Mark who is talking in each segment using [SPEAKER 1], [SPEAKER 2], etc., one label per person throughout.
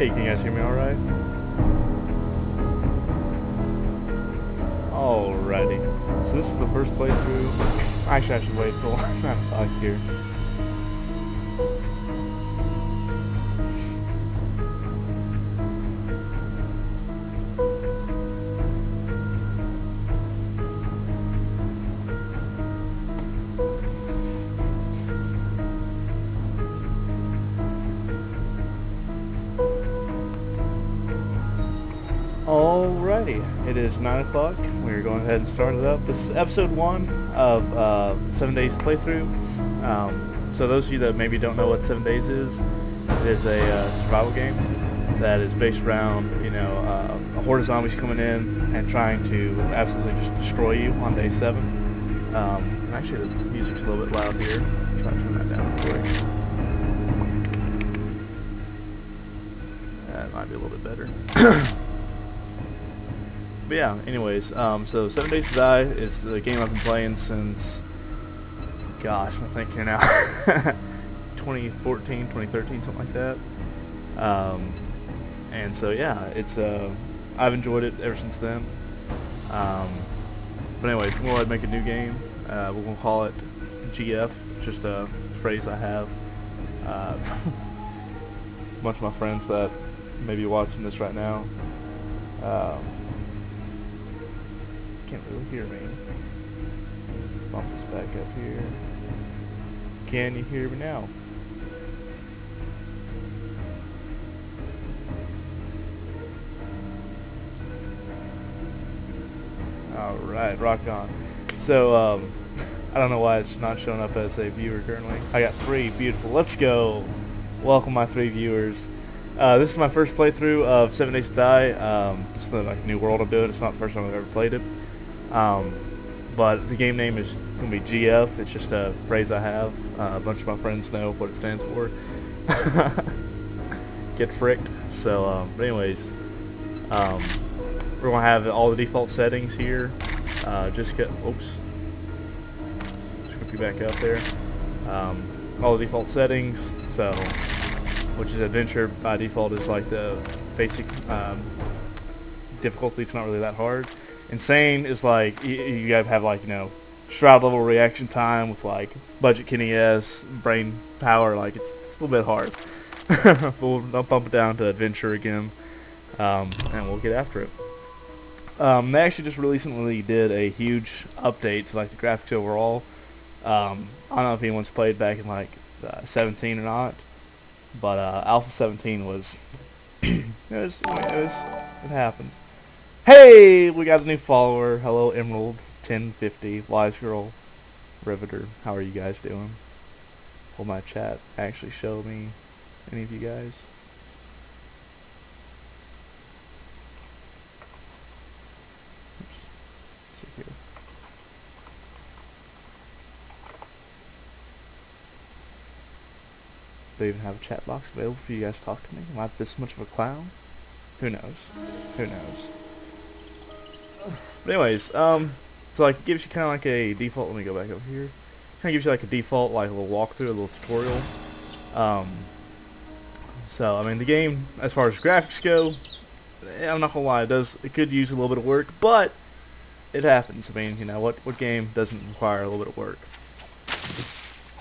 [SPEAKER 1] Hey, can you guys hear me alright? Alrighty. So this is the first playthrough. Actually, I should wait till I'm back here. Alrighty, it is 9 o'clock. We're going ahead and start it up. This is episode 1 of 7 Days playthrough. So those of you that maybe don't know what 7 Days is, it is a survival game that is based around, a horde of zombies coming in and trying to absolutely just destroy you on day 7. And actually the music's a little bit loud here. Try to turn that down real quick. That might be a little bit better. But yeah, anyways, so 7 Days to Die is the game I've been playing since, gosh, I think here now, 2014, 2013, something like that. And so yeah, it's I've enjoyed it ever since then. But anyways, we'll go ahead and make a new game. We're gonna call it GF, just a phrase I have. A bunch of my friends that may be watching this right now. Can't really hear me. Bump this back up here. Can you hear me now? Alright, rock on. So, I don't know why it's not showing up as a viewer currently. I got 3, beautiful. Let's go. Welcome my 3 viewers. This is my first playthrough of 7 Days to Die. This is like a new world I'm doing. It's not the first time I've ever played it. But the game name is going to be GF. It's just a phrase I have. A bunch of my friends know what it stands for. Get fricked. So, but anyways, we're going to have all the default settings here. Just going to be back up there. All the default settings. So, which is adventure by default is like the basic difficulty. It's not really that hard. Insane is like you gotta have like shroud level reaction time with like budget Kenny S, brain power. Like it's a little bit hard. We'll bump it down to adventure again, and we'll get after it. They actually just recently did a huge update to like the graphics overall. I don't know if anyone's played back in like 17 or not, but Alpha 17 was it happens. Hey, we got a new follower. Hello, Emerald 1050, Wise Girl, Riveter. How are you guys doing? Will my chat actually show me any of you guys? Oops. Let's see here. They even have a chat box available for you guys to talk to me. Am I this much of a clown? Who knows? Who knows? But anyways, so like it gives you kind of like a default. Let me go back over here. Kind of gives you like a default, like a little walkthrough, a little tutorial. So I mean, the game, as far as graphics go, I'm not gonna lie, it could use a little bit of work, but it happens. I mean, what game doesn't require a little bit of work?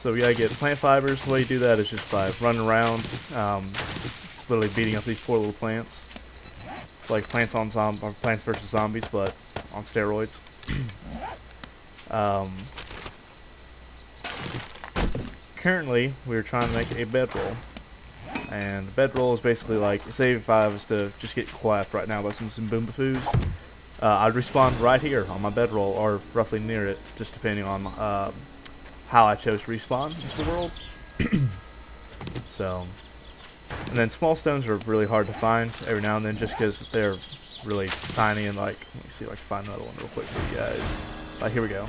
[SPEAKER 1] So we gotta get plant fibers. The way you do that is just by running around, just literally beating up these poor little plants. It's like Plants vs Zombies, but on steroids. Currently, we're trying to make a bedroll, and bedroll is basically like, say if I was to just get clapped right now by some Boombafoos, I'd respawn right here on my bedroll, or roughly near it, just depending on how I chose to respawn into the world. So, and then small stones are really hard to find every now and then, just because they're really tiny and like, let me see if I can find another one real quick for you guys. Like, here we go.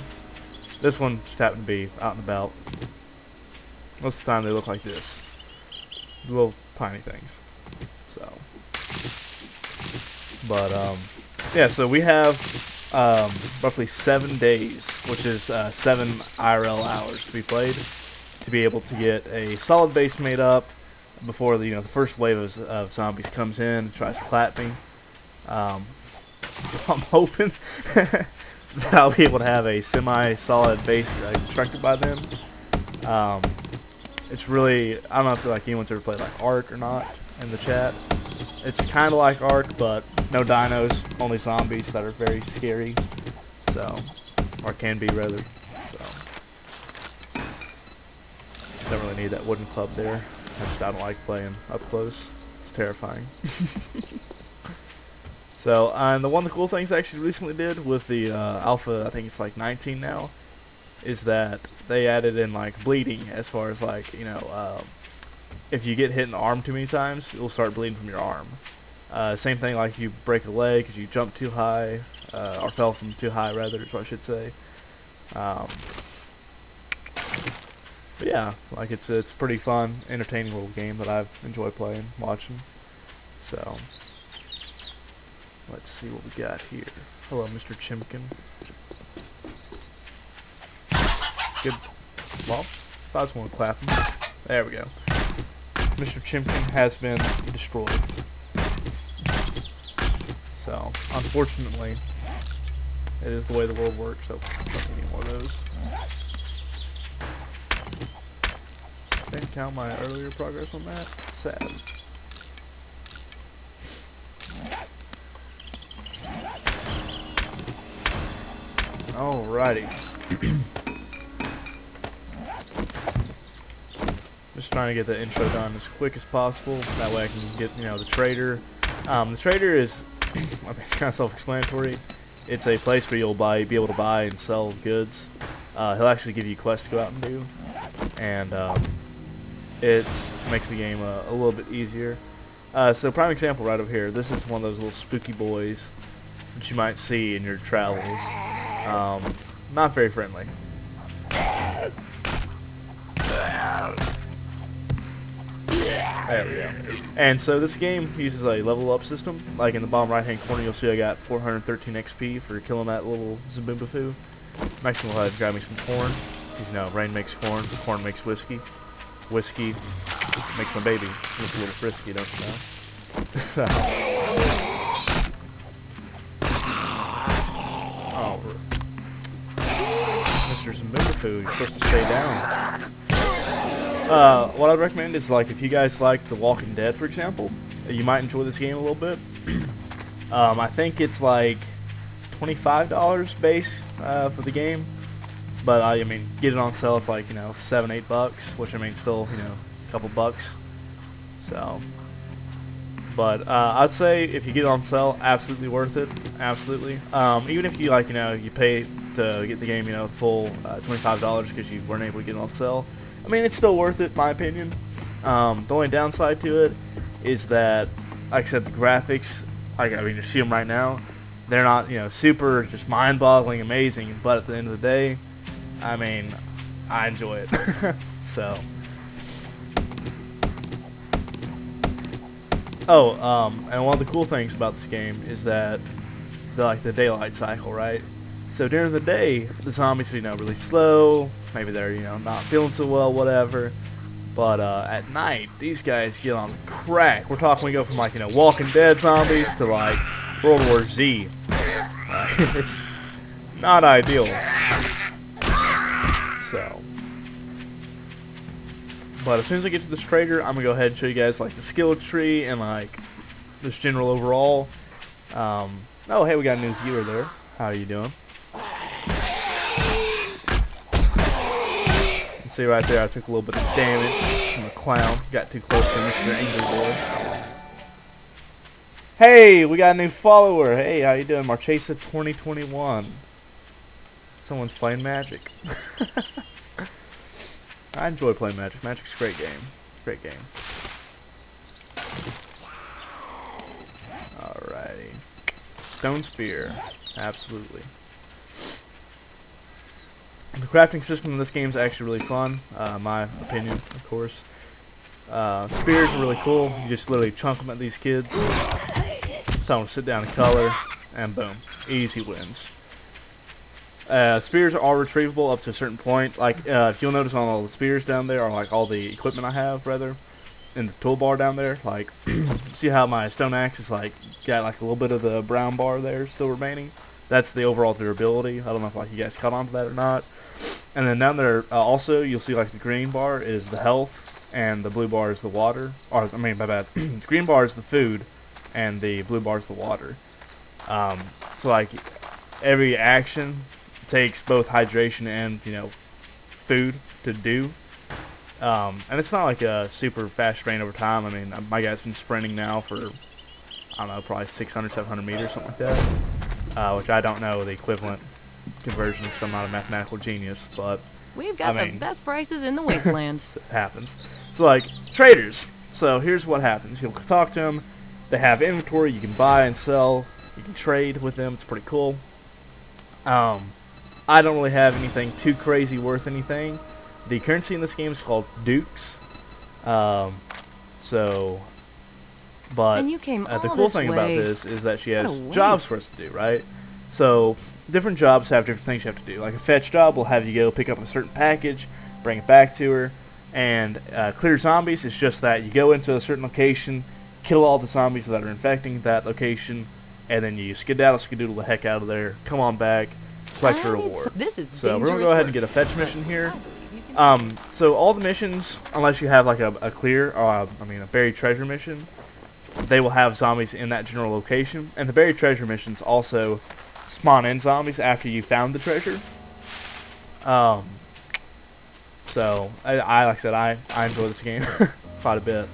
[SPEAKER 1] This one just happened to be out and about. Most of the time they look like this. Little tiny things. So. But, yeah, so we have roughly 7 days, which is 7 IRL hours to be played, to be able to get a solid base made up, before the first wave of zombies comes in and tries to clap me. Um, I'm hoping that I'll be able to have a semi-solid base constructed by then. Um, it's really, I don't know if like anyone's ever played like Ark or not in the chat. It's kind of like Ark, but no dinos, only zombies that are very scary. So, or can be rather. So, don't really need that wooden club there. I don't like playing up close. It's terrifying. So, and one of the cool things I actually recently did with the alpha, I think it's like 19 now, is that they added in like bleeding, as far as like if you get hit in the arm too many times, it'll start bleeding from your arm. Same thing like if you break a leg because you jump too high, or fell from too high rather, is what I should say. But yeah, like it's a pretty fun, entertaining little game that I've enjoyed playing, watching. So let's see what we got here. Hello, Mr. Chimkin. Good. Well, I just want to clap him. There we go. Mr. Chimkin has been destroyed. So, unfortunately, it is the way the world works, so I don't need any more of those. Didn't count my earlier progress on that. Sad. Alrighty. Just trying to get the intro done as quick as possible. That way I can get, the trader. The trader is, it's kind of self-explanatory. It's a place where you'll be able to buy and sell goods. He'll actually give you quests to go out and do. And it makes the game a little bit easier. So prime example right over here. This is one of those little spooky boys that you might see in your travels. Not very friendly. There we go. And so this game uses a level up system. Like in the bottom right hand corner, you'll see I got 413 XP for killing that little Zaboomafoo. I'm actually going to grab me some corn. Because rain makes corn, corn makes whiskey. Whiskey makes my baby look a little frisky, don't you know? So. Oh. Mr. Zaboomafoo, you're supposed to stay down. What I'd recommend is, like, if you guys like The Walking Dead, for example, you might enjoy this game a little bit. I think it's like $25 base for the game, but I mean, get it on sale. It's like $7, $8, which I mean, still a couple bucks. So, but I'd say if you get it on sale, absolutely worth it. Absolutely. Even if you you pay to get the game, full $25 because you weren't able to get it on sale. I mean, it's still worth it, in my opinion. The only downside to it is that, like I said, the graphics, you see them right now, they're not, super just mind-boggling amazing, but at the end of the day, I mean, I enjoy it. So. Oh, and one of the cool things about this game is that, the daylight cycle, right? So during the day, the zombies are, really slow. Maybe they're, not feeling so well, whatever. But at night, these guys get on crack. We're talking, we go from Walking Dead zombies to World War Z. It's not ideal. So, but as soon as I get to this trader, I'm gonna go ahead and show you guys the skill tree and this general overall. Oh, hey, we got a new viewer there. How are you doing? See right there, I took a little bit of damage from the clown. Got too close to Mr. Angry Boy. Hey, we got a new follower. Hey, how you doing? Marchesa 2021. Someone's playing Magic. I enjoy playing Magic. Magic's a great game. Great game. Alrighty. Stone Spear. Absolutely. The crafting system in this game is actually really fun, my opinion, of course. Spears are really cool. You just literally chunk them at these kids, tell them to sit down and color, and boom, easy wins. Spears are all retrievable up to a certain point. If you'll notice on all the spears down there, or all the equipment I have, rather, in the toolbar down there. Like, see how my stone axe is like got like a little bit of the brown bar there still remaining. That's the overall durability. I don't know if like you guys caught on to that or not. And then down there also you'll see like the green bar is the health and the blue bar is the water. Or I mean, my bad. The green bar is the food and the blue bar is the water. So like every action takes both hydration and food to do. And it's not like a super fast sprint over time. I mean, my guy's been sprinting now for, I don't know, probably 600, 700 meters, something like that. Which I don't know the equivalent conversion because I'm not a mathematical genius, but
[SPEAKER 2] We've got the best prices in the wasteland.
[SPEAKER 1] it happens. So, like, traders. So, here's what happens. You'll talk to them. They have inventory. You can buy and sell. You can trade with them. It's pretty cool. I don't really have anything too crazy worth anything. The currency in this game is called Dukes. But
[SPEAKER 2] And you came all
[SPEAKER 1] the cool
[SPEAKER 2] this
[SPEAKER 1] thing about
[SPEAKER 2] way.
[SPEAKER 1] this is that she
[SPEAKER 2] What a
[SPEAKER 1] has
[SPEAKER 2] waste.
[SPEAKER 1] jobs for us to do, right? So different jobs have different things you have to do. Like a fetch job will have you go pick up a certain package, bring it back to her, and clear zombies is just that. You go into a certain location, kill all the zombies that are infecting that location, and then you skedaddle the heck out of there, come on back, collect your reward.
[SPEAKER 2] This is
[SPEAKER 1] So we're going to go ahead and get a fetch mission here. So all the missions, unless you have like a clear, a buried treasure mission, they will have zombies in that general location. And the buried treasure missions also spawn in zombies after you found the treasure. So I like I said, I enjoy this game quite a bit,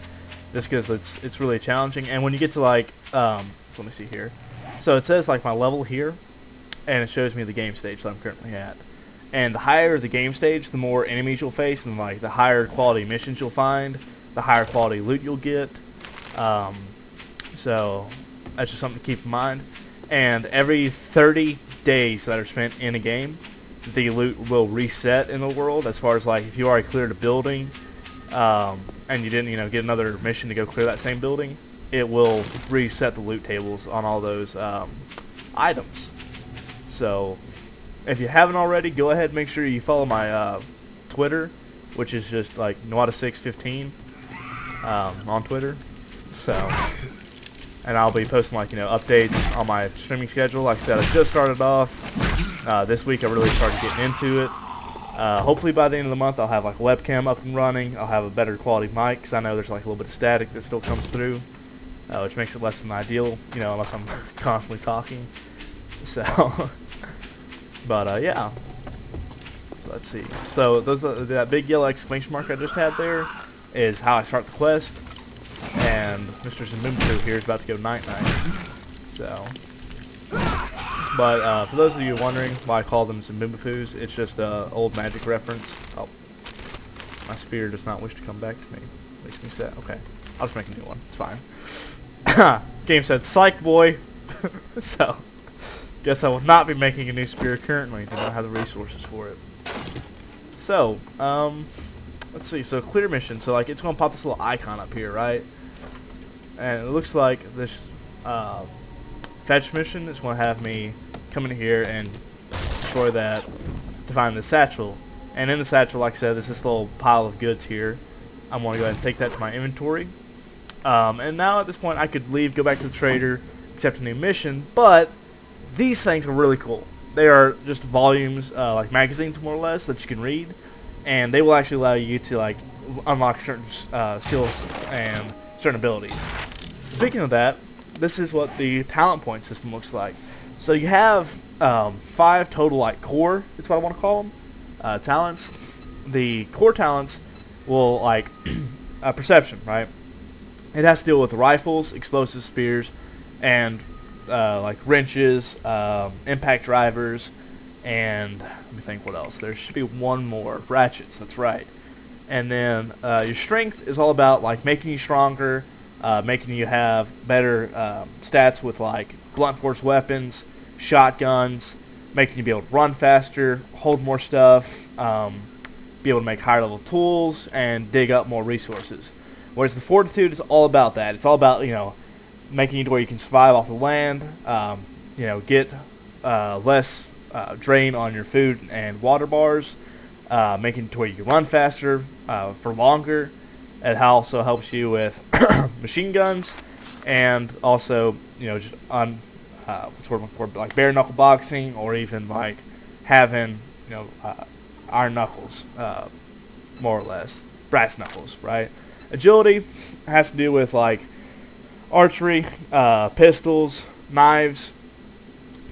[SPEAKER 1] just because it's really challenging. And when you get to like, let me see here. So it says like my level here, and it shows me the game stage that I'm currently at. And the higher the game stage, the more enemies you'll face, and like the higher quality missions you'll find, the higher quality loot you'll get. So that's just something to keep in mind. And every 30 days that are spent in a game, the loot will reset in the world. As far as like if you already cleared a building, and you didn't get another mission to go clear that same building, it will reset the loot tables on all those items. So if you haven't already, go ahead and make sure you follow my Twitter, which is just like Nwada615 on Twitter. So, and I'll be posting like updates on my streaming schedule. Like I said, I just started off this week. I really started getting into it. Hopefully by the end of the month, I'll have like a webcam up and running. I'll have a better quality mic because I know there's like a little bit of static that still comes through, which makes it less than ideal. Unless I'm constantly talking. So. But yeah, so let's see. So that big yellow exclamation mark I just had there is how I start the quest, and Mr. Zimbumboo here is about to go night-night. So, but for those of you wondering why I call them Zimbumboos, it's just an old magic reference. Oh, my spear does not wish to come back to me. Makes me sad. Okay, I'll just make a new one. It's fine. Game said, "Psych, boy." So. Guess I will not be making a new spear currently. Do not have the resources for it. So, let's see. So, clear mission. So, like, it's going to pop this little icon up here, right? And it looks like this fetch mission is going to have me come in here and destroy that to find the satchel. And in the satchel, like I said, there's this little pile of goods here. I'm going to go ahead and take that to my inventory. And now at this point, I could leave, go back to the trader, accept a new mission, but these things are really cool. They are just volumes, like magazines more or less, that you can read, and they will actually allow you to like unlock certain skills and certain abilities. Speaking of that, this is what the talent point system looks like. So you have 5 total like core, that's what I want to call them, talents. The core talents will like perception, right? It has to deal with rifles, explosive spears, and like wrenches, impact drivers, and let me think what else. There should be one more. Ratchets, that's right. And then your strength is all about like making you stronger, making you have better stats with like blunt force weapons, shotguns, making you be able to run faster, hold more stuff, be able to make higher level tools, and dig up more resources. Whereas the fortitude is all about that. It's all about making you to where you can survive off the land, get less drain on your food and water bars, making it to where you can run faster for longer, It also helps you with machine guns, and also just what's the word I'm looking for, like bare knuckle boxing, or even like having iron knuckles, more or less brass knuckles, right? Agility has to do with like archery, pistols, knives,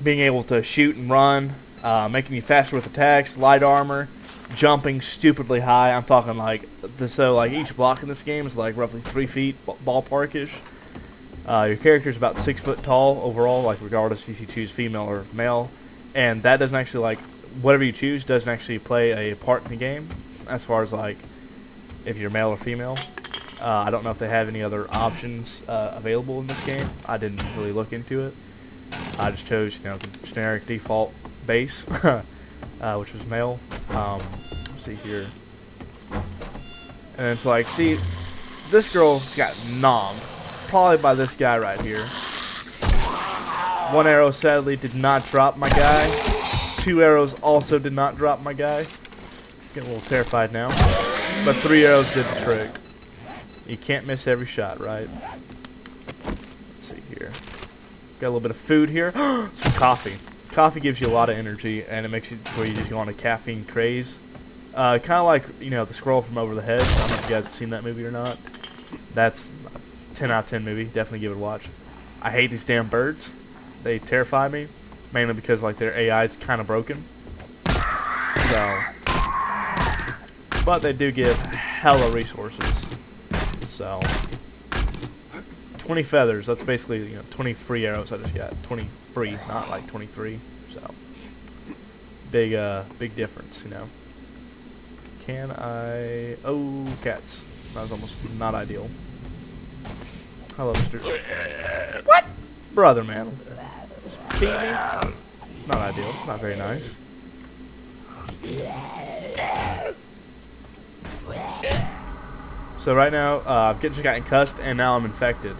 [SPEAKER 1] being able to shoot and run, making you faster with attacks, light armor, jumping stupidly high. I'm talking like so like each block in this game is like roughly 3 feet ballparkish. Your character is about 6 foot tall overall, like regardless if you choose female or male, and that doesn't actually like whatever you choose doesn't actually play a part in the game as far as like if you're male or female. I don't know if they have any other options available in this game. I didn't really look into it. I just chose the generic default base, which was male. Let's see here, and it's like, see, this girl got nommed probably by this guy right here. 1 arrow sadly did not drop my guy. 2 arrows also did not drop my guy. Getting a little terrified now, but 3 arrows did the trick. You can't miss every shot, right? Let's see here. Got a little bit of food here. Some coffee. Coffee gives you a lot of energy, and it makes you where you just go on a caffeine craze. Kind of like the Squirrel from Over the Hedge. I don't know if you guys have seen that movie or not. That's a 10 out of 10 movie. Definitely give it a watch. I hate these damn birds. They terrify me, mainly because like their AI is kind of broken. So, but they do give hella resources. So, 20 feathers. That's basically 20 free arrows I just got. 20 free, not like 23. So, big difference, Can I? Oh, cats. That was almost not ideal. Hello, Mr. What? Brother, man. Just beat me? Not ideal. Not very nice. So right now, I've just gotten cussed, and now I'm infected,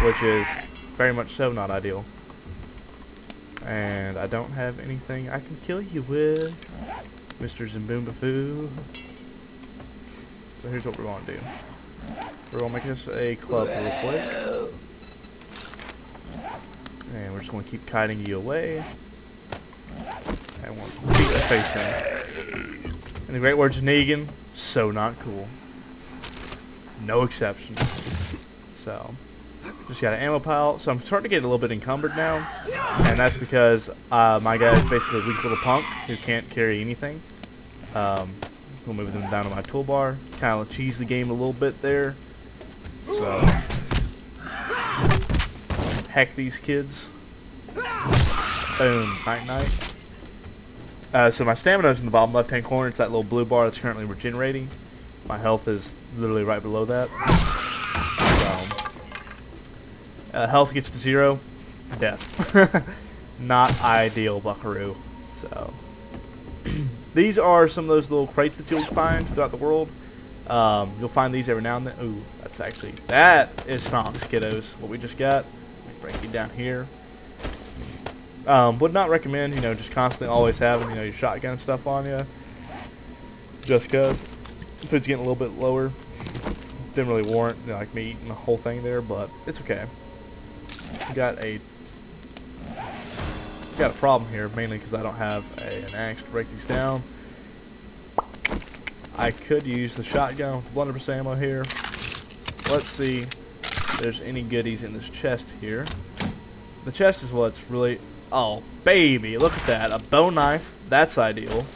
[SPEAKER 1] which is very much so not ideal. And I don't have anything I can kill you with, Mr. Zimboomba-foo. So here's what we're going to do. We're going to make us a club real quick. And we're just going to keep kiting you away. And we'll beat the face in. In the great words of Negan, so not cool. No exceptions. So, just got an ammo pile. So I'm starting to get a little bit encumbered now. And that's because my guy is basically a weak little punk who can't carry anything. We'll move them down to my toolbar. Kind of cheese the game a little bit there. So, heck these kids. Boom. Night night. So my stamina is in the bottom left hand corner. It's that little blue bar that's currently regenerating. My health is literally right below that. So, health gets to 0. Death. Not ideal, buckaroo. So these are some of those little crates that you'll find throughout the world. You'll find these every now and then. Ooh, that is Stonks, kiddos. What we just got. Let me break you down here. Would not recommend, just constantly always having, your shotgun stuff on you. Just because food's getting a little bit lower. Didn't really warrant, like me eating the whole thing there, but it's okay. Got a problem here, mainly because I don't have an axe to break these down. I could use the shotgun with the blunderbuss ammo here. Let's see if there's any goodies in this chest here. The chest is what's really... Oh, baby, look at that. A bow knife. That's ideal.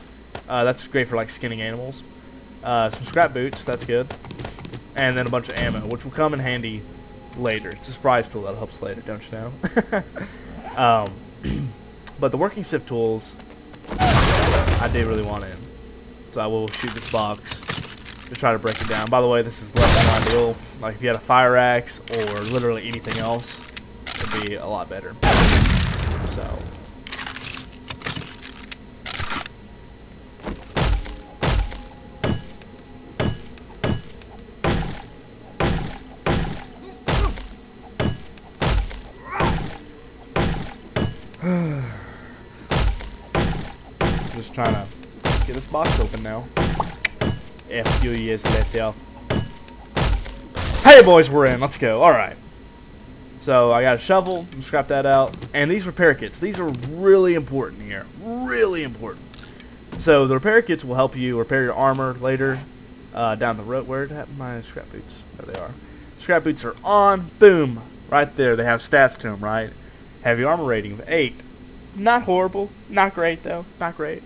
[SPEAKER 1] That's great for, like, skinning animals. Some scrap boots. That's good. And then a bunch of ammo, which will come in handy later. It's a surprise tool that helps later, don't you know? But the working sift tools, I do really want in. So I will shoot this box to try to break it down. By the way, this is less than ideal. Like, if you had a fire axe or literally anything else, it would be a lot better. So, just trying to get this box open now. F you let out. Hey boys, we're in. Let's go. Alright. So I got a shovel. Scrap that out. And these repair kits. These are really important here. Really important. So the repair kits will help you repair your armor later down the road. Where happened my scrap boots? There they are. Scrap boots are on. Boom. Right there. They have stats to them, right? Heavy armor rating of 8. Not horrible. Not great, though. Not great.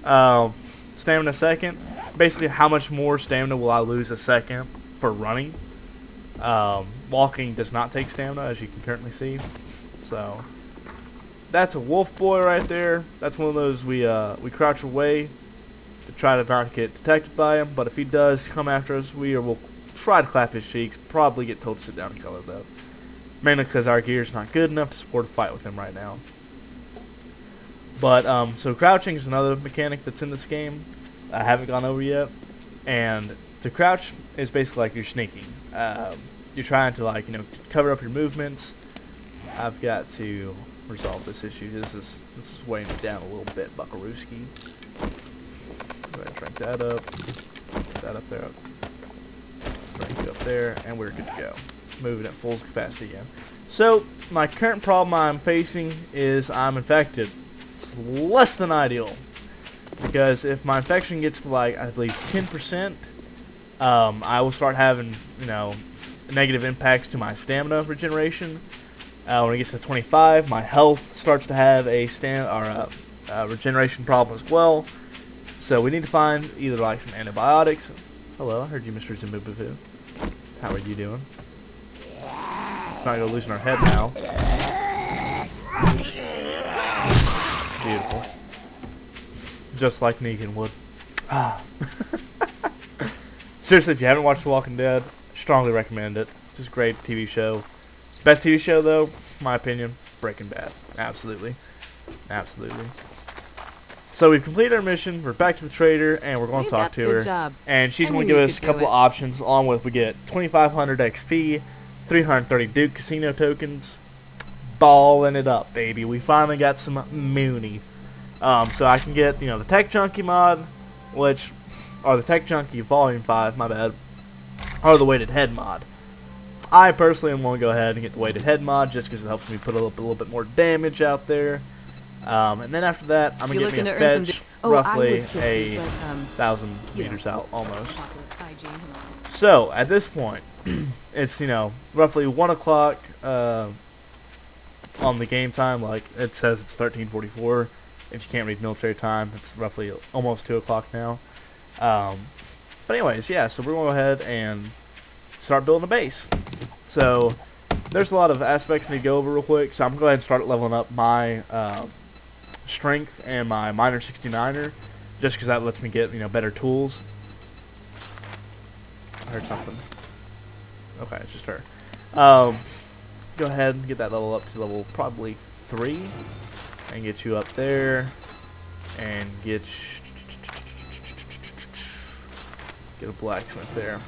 [SPEAKER 1] Stamina second. Basically, how much more stamina will I lose a second for running? Walking does not take stamina, as you can currently see. So that's a wolf boy right there. That's one of those we crouch away to try to not get detected by him. But if he does come after us, we'll try to clap his cheeks. Probably get told to sit down and color though. Mainly because our gear is not good enough to support a fight with him right now. But so crouching is another mechanic that's in this game. I haven't gone over yet. And to crouch is basically like you're sneaking. You're trying to, like, cover up your movements. I've got to resolve this issue. This is weighing me down a little bit, Buckarooski. Go ahead and crank that up. Put that up there. Crank it up there, and we're good to go. Moving at full capacity again. So my current problem I'm facing is I'm infected. It's less than ideal, because if my infection gets to, like, I believe 10%, I will start having, negative impacts to my stamina regeneration. When it gets to 25, my health starts to have a regeneration problem as well. So we need to find either like some antibiotics. Hello, I heard you, Mr. Zimbubufu. How are you doing? It's not gonna loosen our head now. Beautiful. Just like Negan would. Seriously, if you haven't watched The Walking Dead, strongly recommend it. It's just a great TV show. Best TV show, though, my opinion, Breaking Bad. Absolutely. Absolutely. So we've completed our mission. We're back to the trader, and we're going to talk to her.
[SPEAKER 2] Job.
[SPEAKER 1] And she's going to give us a couple of options, along with we get 2,500 XP, 330 Duke Casino tokens. Balling it up, baby. We finally got some Mooney. So I can get, the Tech Junkie mod, or the Tech Junkie Volume 5, my bad, or the Weighted Head mod. I personally am going to go ahead and get the Weighted Head mod just because it helps me put a little bit more damage out there. And then after that, I'm going to get me a fetch roughly 1,000 meters out almost. So at this point, it's, roughly 1 o'clock on the game time. Like it says it's 13:44. If you can't read military time, it's roughly almost 2 o'clock now. But anyways, yeah, so we're going to go ahead and start building a base. So there's a lot of aspects I need to go over real quick. So I'm going to go ahead and start leveling up my strength and my Miner 69er, just because that lets me get, better tools. I heard something. Okay, it's just her. Go ahead and get that level up to level probably 3, and get you up there, and get a blacksmith there.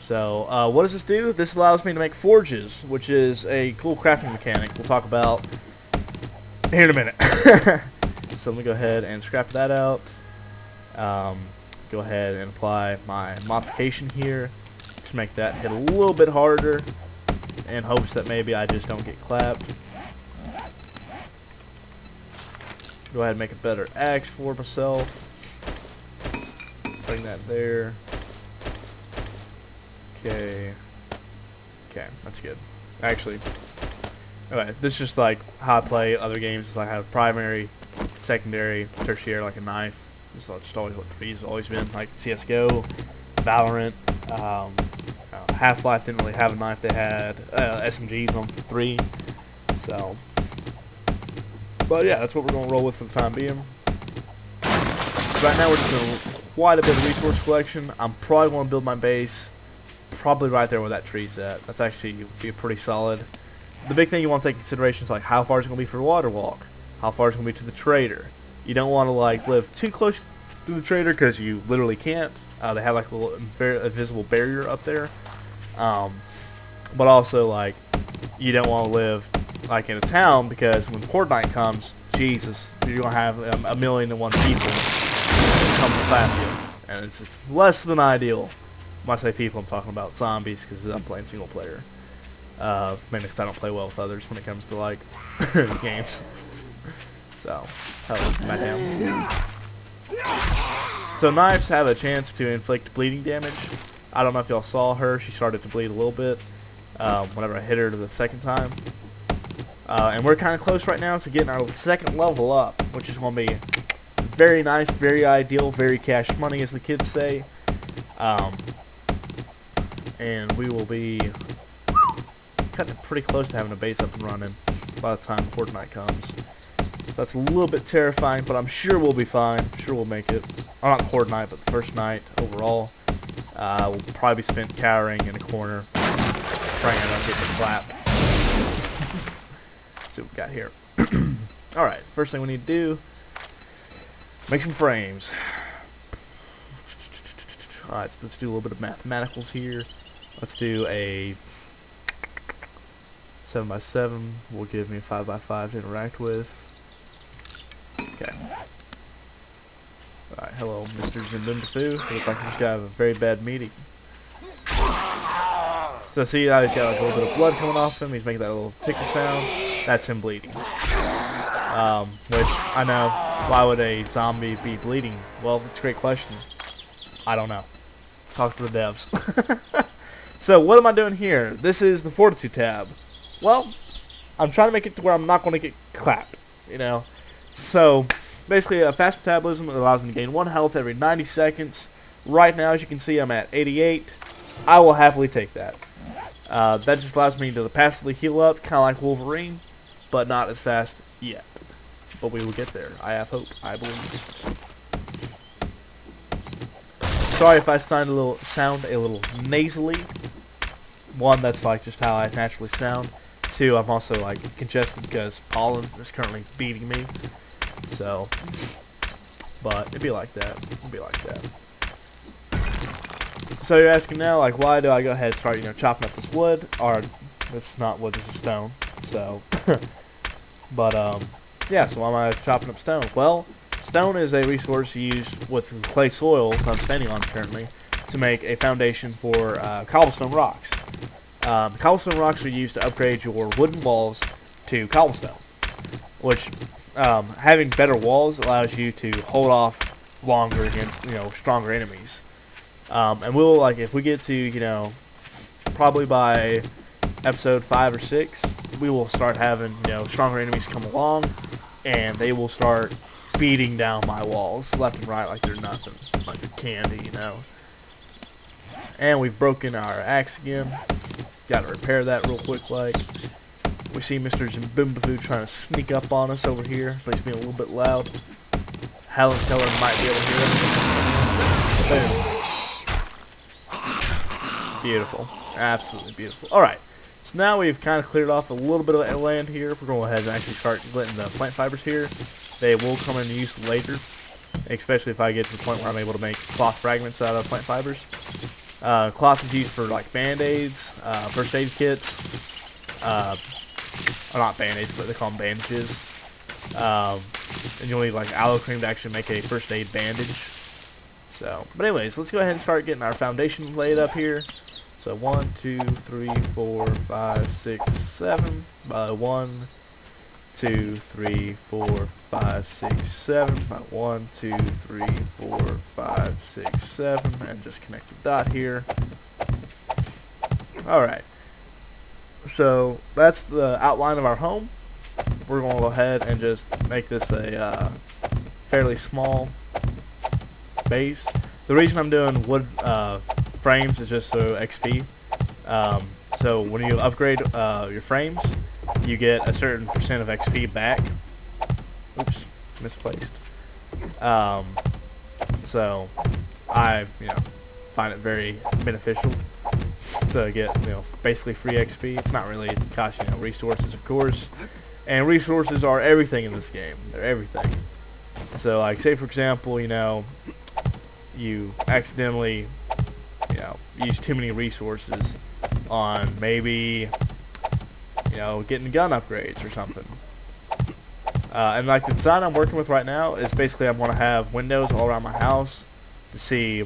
[SPEAKER 1] So, what does this do? This allows me to make forges, which is a cool crafting mechanic we'll talk about here in a minute. So let me go ahead and scrap that out. Go ahead and apply my modification here to make that hit a little bit harder, in hopes that maybe I just don't get clapped. Go ahead and make a better axe for myself. Bring that there. Okay, that's good. Actually, okay, this is just like how I play other games. It's like I have primary, secondary, tertiary, like a knife. It's just always what 3 has always been. Like CS:GO, Valorant, Half-Life didn't really have a knife. They had SMGs on 3. So, but yeah, that's what we're going to roll with for the time being. Right now we're just doing quite a bit of resource collection. I'm probably going to build my base probably right there where that tree's at. That's actually be pretty solid. The big thing you want to take into consideration is like how far is it going to be for the water walk, how far is it going to be to the trader. You don't want to like live too close to the trader because you literally can't. They have like a little invisible barrier up there. But also like you don't want to live like in a town, because when Horde Night comes, Jesus, you're going to have 1,000,001 people come to clap you, and it's less than ideal. When I say people, I'm talking about zombies because I'm playing single player. Mainly because I don't play well with others when it comes to like games. So, my damn. So knives have a chance to inflict bleeding damage. I don't know if y'all saw her. She started to bleed a little bit whenever I hit her the second time. And we're kind of close right now to getting our second level up, which is going to be very nice, very ideal, very cash money, as the kids say. And we will be cutting it pretty close to having a base up and running by the time Horde Night comes. That's a little bit terrifying, but I'm sure we'll be fine. I'm sure we'll make it. Oh, not Horde Night, but the first night overall. We'll probably be spent cowering in a corner, praying I don't get the clap. Let's see what we got here. Alright, first thing we need to do, make some frames. Alright, so let's do a little bit of mathematicals here. Let's do a 7x7 will give me a 5x5 to interact with. Okay. Alright, hello, Mr. Zimbundafu. It looks like this guy has a very bad meeting. So see how he's got like a little bit of blood coming off him. He's making that little ticker sound. That's him bleeding. Which, I know, why would a zombie be bleeding? Well, that's a great question. I don't know. Talk to the devs. So, what am I doing here? This is the Fortitude tab. Well, I'm trying to make it to where I'm not going to get clapped, you know. So, basically, a fast metabolism allows me to gain 1 health every 90 seconds. Right now, as you can see, I'm at 88. I will happily take that. That just allows me to passively heal up, kind of like Wolverine, but not as fast yet. But we will get there. I have hope. I believe. Sorry if I sound a little nasally. One, that's like just how I naturally sound. Two, I'm also like congested because pollen is currently beating me. So, but it'd be like that. It'd be like that. So you're asking now, like, why do I go ahead and start, you know, chopping up this wood? Or this is not wood, this is stone. So, but yeah. So why am I chopping up stone? Well, stone is a resource used with clay soil that I'm standing on currently to make a foundation for cobblestone rocks. Cobblestone rocks are used to upgrade your wooden walls to cobblestone, which having better walls allows you to hold off longer against, you know, stronger enemies. And we'll, like, if we get to, you know, probably by episode 5 or 6, we will start having, you know, stronger enemies come along, and they will start beating down my walls left and right like they're nothing, like they're candy, you know. And we've broken our axe again. Got to repair that real quick, like. We see Mr. Zimbumbafu trying to sneak up on us over here, but he's being a little bit loud. Helen Keller might be able to hear us. Boom. Beautiful. Absolutely beautiful. Alright. So now we've kind of cleared off a little bit of land here. We're going to go ahead and actually start letting the plant fibers here. They will come into use later, especially if I get to the point where I'm able to make cloth fragments out of plant fibers. Cloth is used for like band-aids, first aid kits, or not band-aids, but they call them bandages. And you'll need like aloe cream to actually make a first aid bandage. So, but anyways, let's go ahead and start getting our foundation laid up here. So 1, 2, 3, 4, 5, 6, 7. 1, 2, 3, 4, 5, 6, 7. 1, 2, 3, 4, 5, 6, 7. And just connect the dot here. Alright. So that's the outline of our home. We're going to go ahead and just make this a fairly small base. The reason I'm doing wood frames is just so XP. So when you upgrade your frames, you get a certain percent of XP back. Oops, misplaced. So I, you know, find it very beneficial to get, you know, basically free XP. It's not really costing, you know, resources, of course. And resources are everything in this game. They're everything. So, like, say for example, you know, you accidentally, you know, use too many resources on maybe, you know, getting gun upgrades or something. And like the design I'm working with right now is basically I want to have windows all around my house to see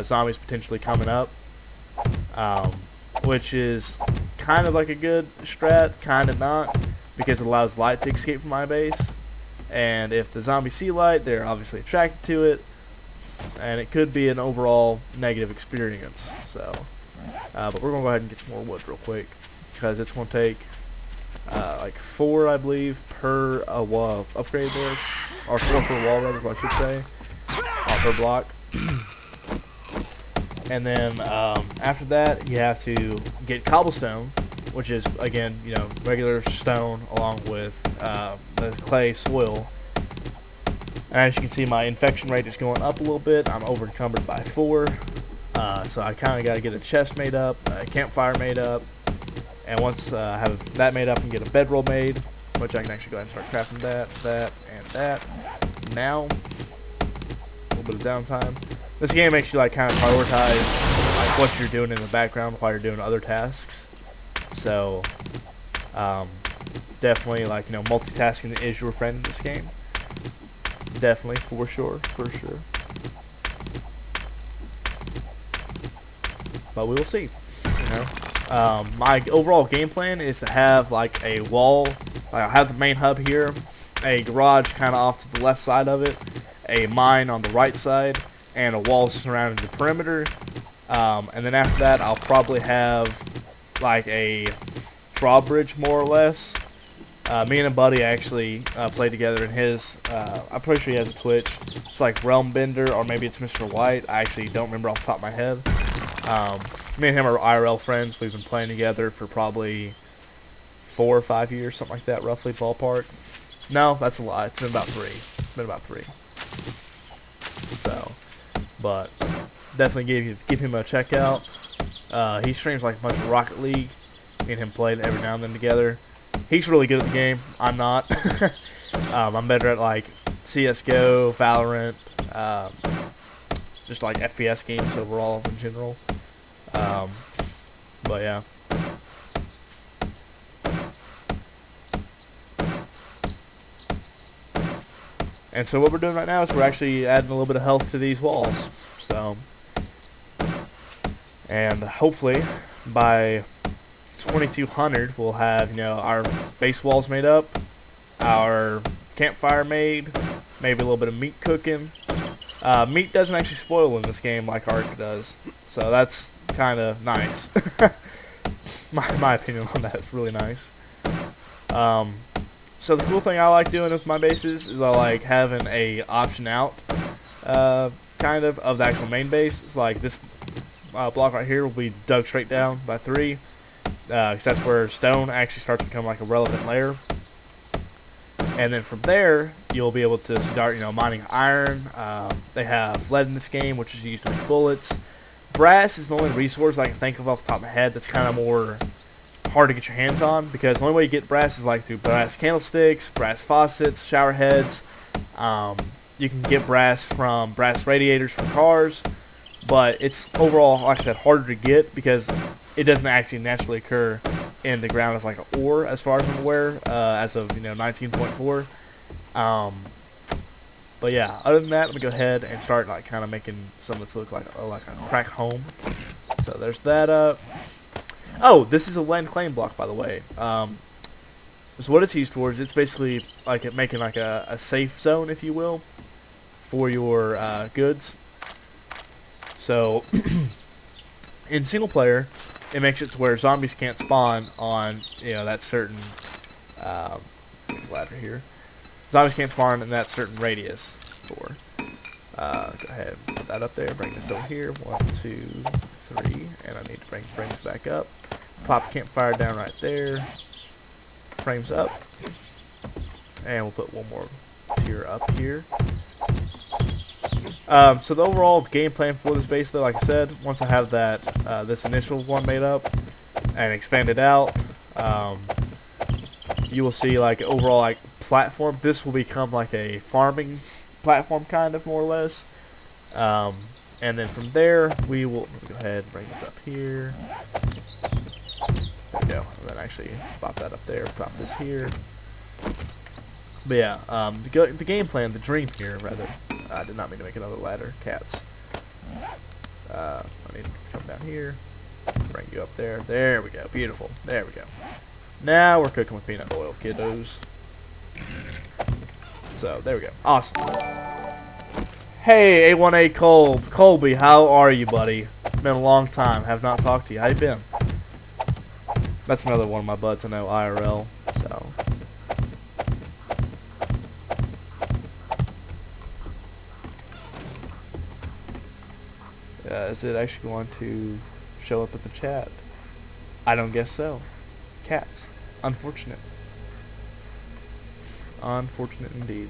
[SPEAKER 1] zombies potentially coming up which is kind of like a good strat, kind of not, because it allows light to escape from my base. And if the zombies see light, they're obviously attracted to it, and it could be an overall negative experience. So, but we're gonna go ahead and get some more wood real quick, because it's gonna take like 4, I believe, per wall upgrade there, or 4 per wall, rather, is what I should say, per block. And then after that, you have to get cobblestone, which is, again, you know, regular stone along with the clay soil. And as you can see, my infection rate is going up a little bit. I'm over encumbered by 4, so I kind of got to get a chest made up, a campfire made up, and once I have that made up, and get a bedroll made, which I can actually go ahead and start crafting that, and that. Now, a little bit of downtime. This game makes you like kind of prioritize like what you're doing in the background while you're doing other tasks. So, definitely, like, you know, multitasking is your friend in this game. Definitely, for sure. But we will see. You know, my overall game plan is to have like a wall. I have the main hub here, a garage kind of off to the left side of it, a mine on the right side, and a wall surrounding the perimeter. And then after that, I'll probably have like a drawbridge, more or less. Me and a buddy actually played together in his, I'm pretty sure he has a Twitch. It's like Realm Bender, or maybe it's Mr. White. I actually don't remember off the top of my head. Me and him are IRL friends. We've been playing together for probably 4 or 5 years, something like that, roughly, ballpark. No, that's a lie. It's been about 3. So, but definitely give him a check out. He streams like a bunch of Rocket League. Me and him played every now and then together. He's really good at the game. I'm not. I'm better at like CS:GO, Valorant, just like FPS games overall in general. But yeah. And so what we're doing right now is we're actually adding a little bit of health to these walls. So, and hopefully by 2200 we'll have, you know, our base walls made up, our campfire made, maybe a little bit of meat cooking. Meat doesn't actually spoil in this game like Ark does, so that's kind of nice. my opinion on that is really nice. So the cool thing I like doing with my bases is I like having a option out, kind of the actual main base. It's like this block right here will be dug straight down by 3. Because that's where stone actually starts to become like a relevant layer. And then from there, you'll be able to start, you know, mining iron. They have lead in this game, which is used to make bullets. Brass is the only resource I can think of off the top of my head that's kind of more hard to get your hands on, because the only way you get brass is like through brass candlesticks, brass faucets, shower heads. You can get brass from brass radiators from cars, but it's overall, like I said, harder to get because it doesn't actually naturally occur in the ground as like an ore, as far as I'm aware, as of, you know, 19.4. But yeah, other than that, let me go ahead and start like kind of making some of this look like a crack home. So there's that up. Oh, this is a land claim block, by the way. So what it's used for is it's basically like making like a safe zone, if you will, for your goods. So in single player, it makes it to where zombies can't spawn on, you know, that certain ladder here. Zombies can't spawn in that certain radius. For go ahead and put that up there. Bring this over here. 1, 2, 3, and I need to bring frames back up. Pop campfire down right there. Frames up, and we'll put one more tier up here. So the overall game plan for this base, though, like I said, once I have that this initial one made up and expanded out, you will see like overall like platform. This will become like a farming platform, kind of, more or less. And then from there, we will go ahead and bring this up here. There we go. And then actually pop that up there. Pop this here. But yeah, the game plan, the dream here, rather. I did not mean to make another ladder. Cats. I need to come down here. Bring you up there. There we go. Beautiful. There we go. Now we're cooking with peanut oil, kiddos. So, there we go. Awesome. Hey, A1A Colby, how are you, buddy? Been a long time. Have not talked to you. How you been? That's another one of my buds I know, IRL. So. Is it actually going to show up at the chat? I don't guess so. Cats. Unfortunate. Unfortunate indeed.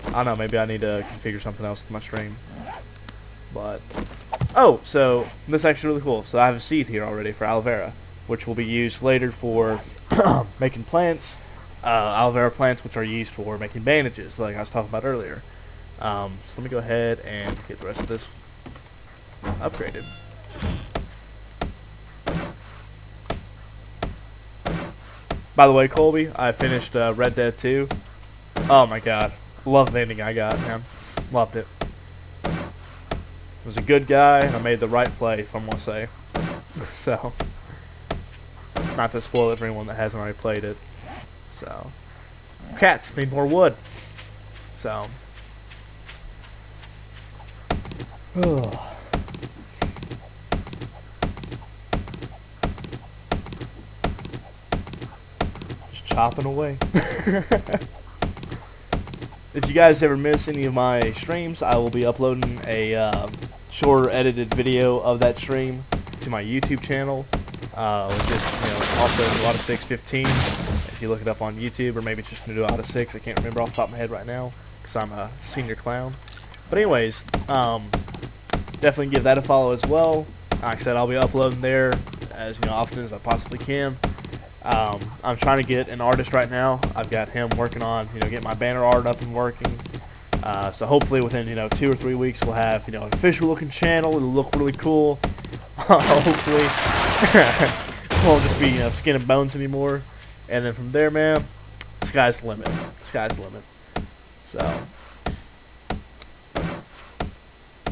[SPEAKER 1] I don't know, maybe I need to configure something else with my stream. But, oh, so this is actually really cool. So I have a seed here already for aloe vera, which will be used later for making plants. Aloe vera plants, which are used for making bandages, like I was talking about earlier. So let me go ahead and get the rest of this upgraded. By the way, Colby, I finished Red Dead 2. Oh my god. Love the ending I got, man. Loved it. Was a good guy, and I made the right play, so I'm going to say. So, not to spoil it for anyone that hasn't already played it. So, cats need more wood. So, just chopping away. If you guys ever miss any of my streams, I will be uploading a shorter edited video of that stream to my YouTube channel, which is, also Nuada 615. If you look it up on YouTube, or maybe it's just Nuada 6, I can't remember off the top of my head right now because I'm a senior clown. But anyways, definitely give that a follow as well. Like I said, I'll be uploading there as often as I possibly can. I'm trying to get an artist right now. I've got him working on, getting my banner art up and working. So hopefully within, 2 or 3 weeks we'll have, an official looking channel. It'll look really cool. Hopefully. It won't just be, skin and bones anymore. And then from there, man, the sky's the limit. The sky's the limit. So,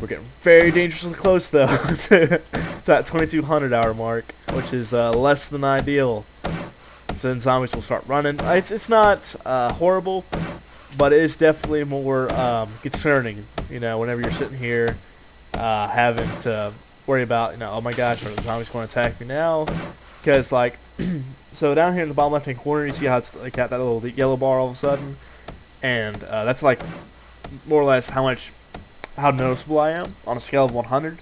[SPEAKER 1] we're getting very dangerously close, though, to that 2200 hour mark, which is less than ideal. So then zombies will start running. It's not horrible, but it is definitely more concerning. Whenever you're sitting here having to worry about, oh my gosh, are the zombies going to attack me now? Because so down here in the bottom left-hand corner, you see how it's got that little yellow bar all of a sudden, and that's more or less how noticeable I am on a scale of 100.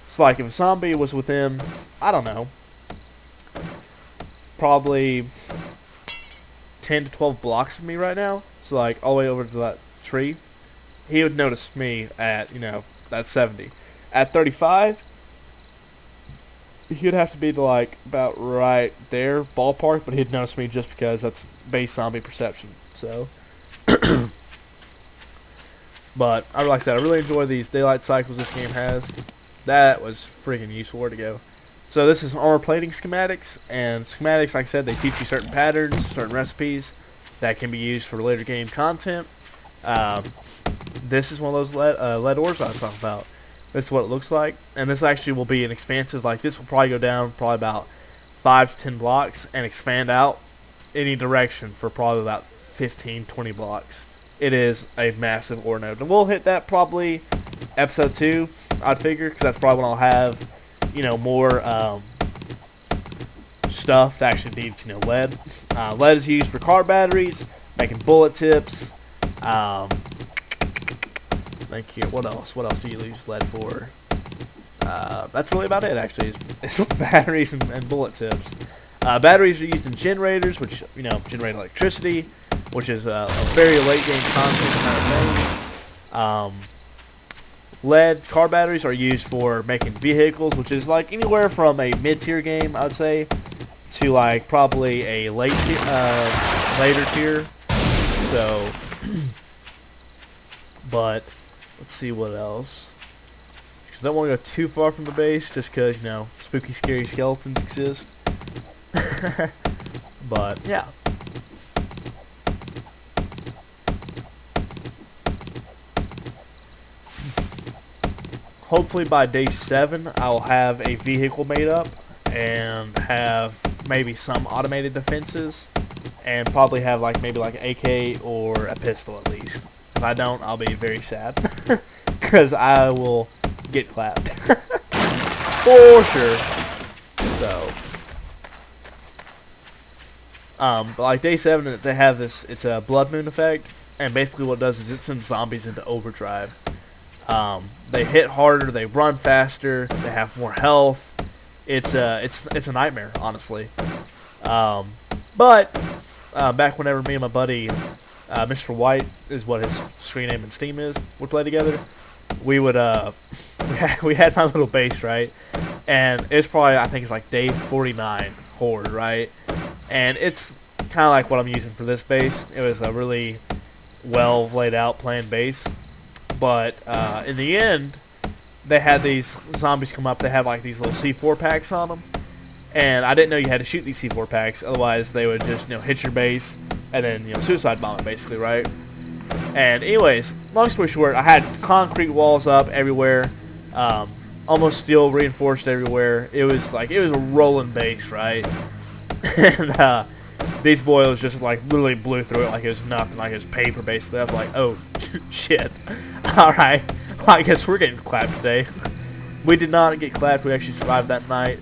[SPEAKER 1] So if a zombie was within, I don't know, probably 10 to 12 blocks of me right now, so all the way over to that tree, he would notice me at, that 70. At 35, he'd have to be to about right there, ballpark, but he'd notice me just because that's base zombie perception. So, but like I said, I really enjoy these daylight cycles this game has. That was freaking useful. Where to go? So this is armor plating schematics, and schematics, like I said, they teach you certain patterns, certain recipes that can be used for later game content. This is one of those lead ores I was talking about. This is what it looks like, and this actually will be an expansive, this will probably go down probably about 5 to 10 blocks and expand out any direction for probably about 15, 20 blocks. It is a massive ore node, and we'll hit that probably episode 2, I'd figure, because that's probably when I'll have, more stuff that actually needs, lead. Lead is used for car batteries, making bullet tips. Thank you. What else? What else do you use lead for? That's really about it, actually. It's batteries and bullet tips. Batteries are used in generators, which, generate electricity, which is a very late game concept kind of thing. Lead car batteries are used for making vehicles, which is anywhere from a mid-tier game, I would say, to probably a later tier. So, but let's see what else. Because I don't want to go too far from the base, just because spooky, scary skeletons exist. But yeah. Hopefully by day 7, I'll have a vehicle made up, and have maybe some automated defenses, and probably have like maybe like an AK or a pistol at least. If I don't, I'll be very sad because I will get clapped for sure. So, but like day 7, they have this. It's a blood moon effect, and basically what it does is it sends zombies into overdrive. They hit harder, they run faster, they have more health. It's a nightmare, honestly. But back whenever me and my buddy, Mr. White is what his screen name in Steam is, would play together, we would we had my little base, right? And it's probably, I think it's like day 49 Horde, right? And it's kind of like what I'm using for this base. It was a really well laid out planned base. But in the end, they had these zombies come up. They had like these little C4 packs on them. And I didn't know you had to shoot these C4 packs. Otherwise, they would just, hit your base and then, suicide bomb it, basically, right? And anyways, long story short, I had concrete walls up everywhere. Almost steel reinforced everywhere. It was a rolling base, right? And these boys just like literally blew through it like it was nothing, like it was paper basically. I was like, oh shit. Alright, well, I guess we're getting clapped today. We did not get clapped, we actually survived that night.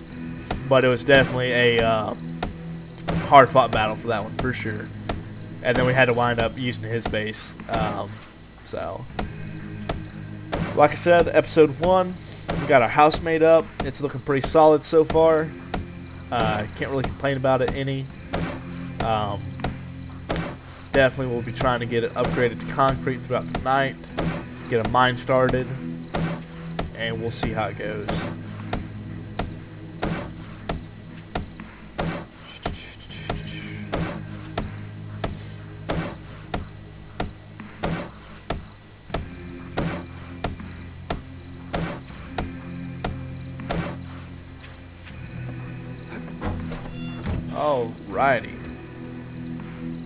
[SPEAKER 1] But it was definitely a hard fought battle for that one, for sure. And then we had to wind up using his base. So, like I said, episode 1, we got our house made up. It's looking pretty solid so far. Can't really complain about it any. Definitely we'll be trying to get it upgraded to concrete throughout the night, get a mine started, and we'll see how it goes. Alrighty.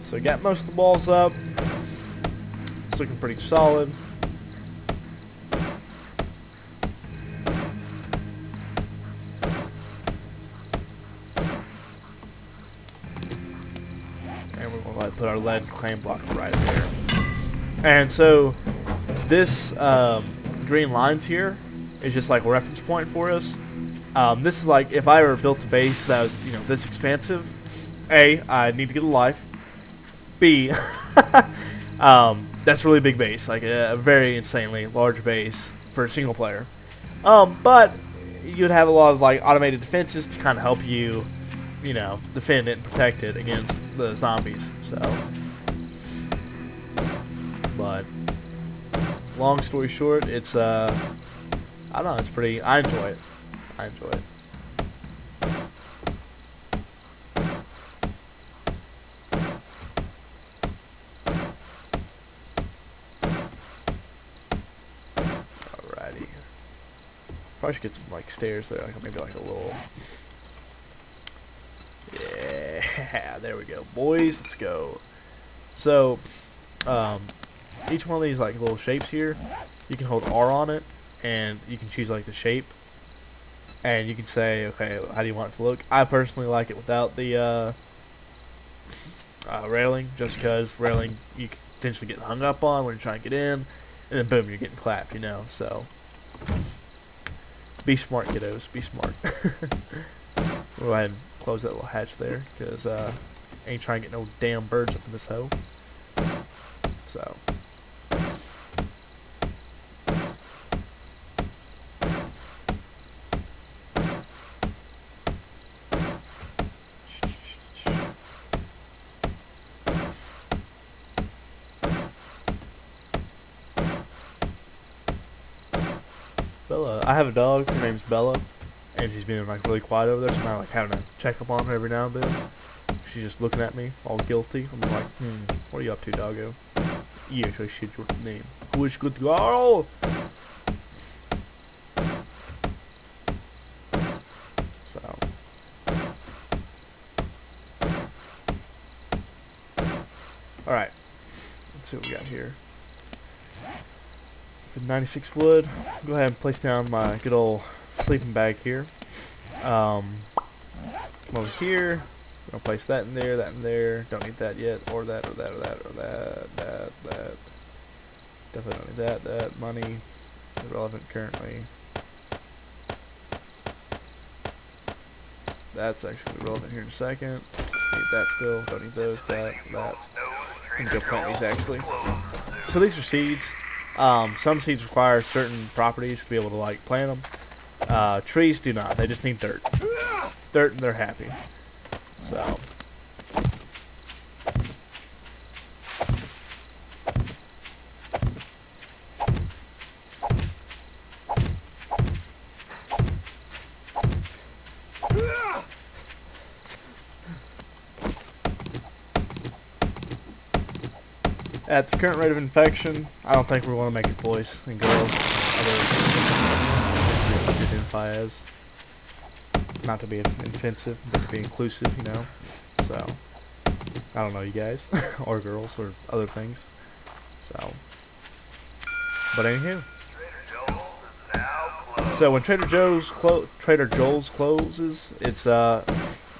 [SPEAKER 1] So we got most of the walls up. It's looking pretty solid. And we're going to put our lead claim block right there. And so this green lines here is just like a reference point for us. This is like if I ever built a base that was, this expansive. A, I need to get a life. B, that's a really big base, like a very insanely large base for a single player. But you'd have a lot of like automated defenses to kind of help you, defend it and protect it against the zombies. So, but long story short, it's I don't know, it's pretty. I enjoy it. I enjoy it. Probably should get some like stairs there, like maybe like a little. Yeah, there we go, boys. Let's go. So, each one of these like little shapes here, you can hold R on it, and you can choose like the shape, and you can say, okay, how do you want it to look? I personally like it without the railing, just because railing you can potentially get hung up on when you're trying to get in, and then boom, you're getting clapped, So. Be smart, kiddos. Be smart. We'll go ahead and close that little hatch there, because ain't trying to get no damn birds up in this hole. So. Bella. I have a dog. Her name's Bella, and she's being like really quiet over there. So I'm like having to check up on her every now and then. She's just looking at me, all guilty. I'm like, what are you up to, doggo? Yes, I said your name. Who is good girl? So. Alright. Let's see what we got here. 96 wood. Go ahead and place down my good old sleeping bag here. Come over here. We're gonna place that in there, that in there. Don't need that yet, or that, or that, or that, or that. Definitely don't need that. Money, irrelevant currently. That's actually relevant here in a second. Need that still. Don't need those. That. I'm gonna go plant these actually. So these are seeds. Some seeds require certain properties to be able to like plant them. Trees do not. They just need dirt. Dirt and they're happy. So. At the current rate of infection, I don't think we want to make it boys and girls. Other identify as. Not to be offensive, but to be inclusive, you know. So, I don't know, you guys, or girls, or other things. So, but anywho. So when Trader Joe's closes, it's I'm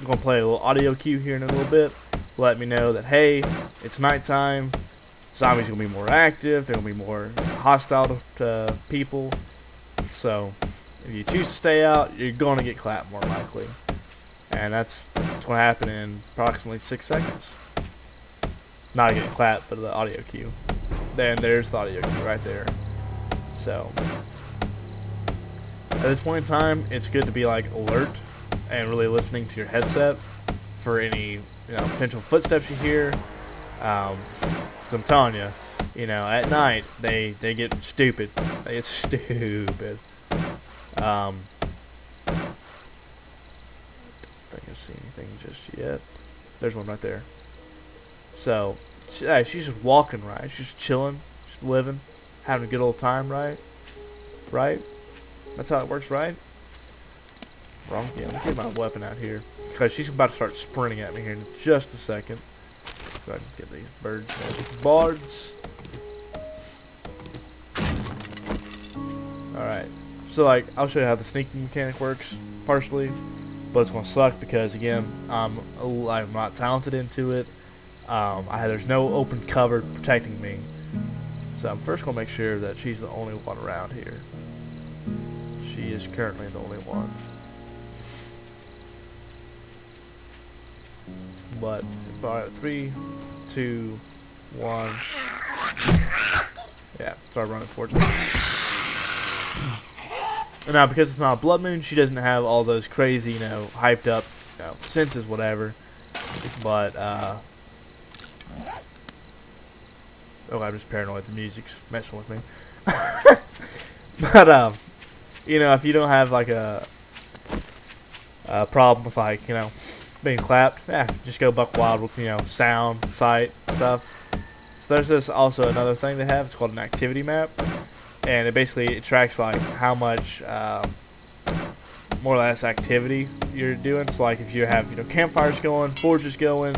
[SPEAKER 1] gonna play a little audio cue here in a little bit. Let me know that hey, it's nighttime. Zombies are gonna be more active. They're gonna be more hostile to people. So if you choose to stay out, you're gonna get clapped more likely, and that's what happened in approximately 6 seconds. Not getting clapped, but the audio cue. Then there's the audio cue right there. So at this point in time, it's good to be like alert and really listening to your headset for any potential footsteps you hear. I'm telling you, at night they get stupid. They get stupid. Don't think I see anything just yet. There's one right there. So she's just walking, right? She's just chilling, just living, having a good old time, right? Right? That's how it works, right? Wrong. Yeah, let me get my weapon out here because she's about to start sprinting at me here in just a second. Go ahead and get these birds. Bards. Alright. So, I'll show you how the sneaking mechanic works, partially. But it's going to suck because, again, I'm not talented into it. There's no open cover protecting me. So I'm first going to make sure that she's the only one around here. She is currently the only one. But, alright, 3, 2, 1. Yeah, start running towards me. And now, because it's not a blood moon, she doesn't have all those crazy, hyped up, senses, whatever. But, oh, I'm just paranoid. The music's messing with me. But, if you don't have, a problem with, being clapped, just go buck wild with, sound, sight, stuff. So there's this also another thing they have. It's called an activity map. And it tracks, how much, more or less activity you're doing. So, if you have, campfires going, forges going,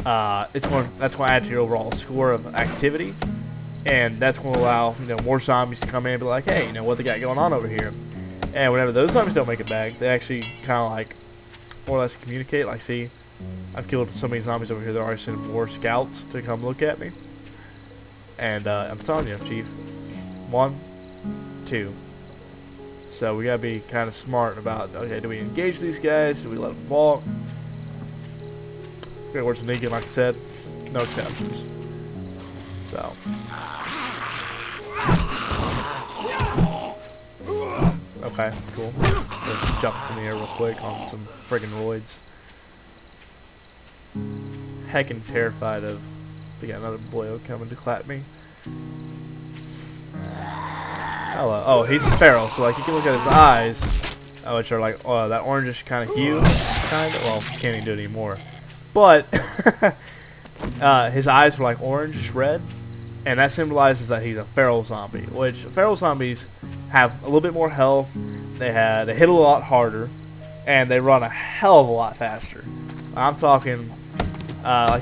[SPEAKER 1] that's going to add to your overall score of activity. And that's going to allow, more zombies to come in and be like, hey, what they got going on over here. And whenever those zombies don't make it back, they actually kind of, more or less communicate. See, I've killed so many zombies over here, they're already sending more scouts to come look at me. And, I'm telling you, Chief. 1, 2. So we gotta be kind of smart about, okay, do we engage these guys? Do we let them walk? Okay, where's Negan? Like I said, no exceptions. So. Okay, cool. Let's jump in the air real quick on some friggin' roids. Heckin' terrified of, we got another boyo coming to clap me. Hello. Oh, he's feral, so you can look at his eyes, which are that orangish kind of hue, well, can't even do it anymore. But his eyes are orangish red, and that symbolizes that he's a feral zombie. Which feral zombies have a little bit more health, they hit a lot harder, and they run a hell of a lot faster. I'm talking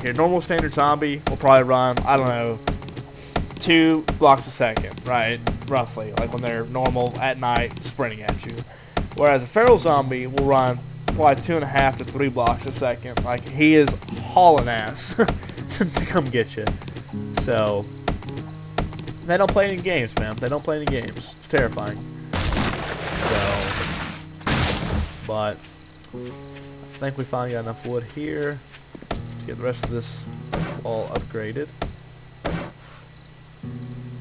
[SPEAKER 1] your normal standard zombie will probably run, I don't know, 2 blocks a second, right? Roughly, when they're normal at night sprinting at you. Whereas a feral zombie will run probably 2.5 to 3 blocks a second. Like, he is hauling ass to come get you. So, they don't play any games, man. They don't play any games. It's terrifying. So, but I think we finally got enough wood here to get the rest of this all upgraded.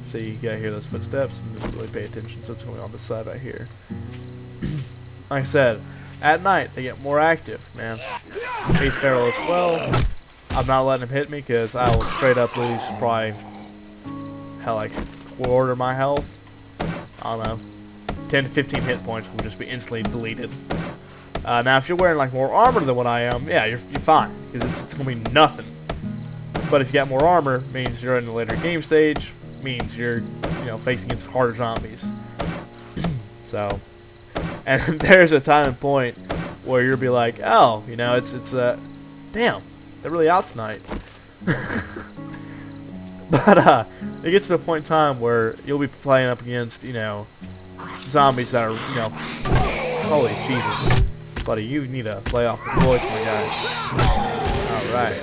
[SPEAKER 1] So you gotta hear those footsteps and just really pay attention to what's going on this side right here. Like I said, at night they get more active, man. He's feral as well. I'm not letting him hit me because I will straight up lose probably, hell, like quarter of my health. I don't know, 10 to 15 hit points will just be instantly deleted. Now if you're wearing like more armor than what I am, yeah, you're fine because it's gonna be nothing. But if you got more armor, means you're in the later game stage, means you're facing against harder zombies. So, and there's a time and point where you'll be like, oh, it's damn, they're really out tonight. But it gets to a point in time where you'll be playing up against zombies that are holy Jesus, buddy, you need to lay off the bullets, my guy. All right.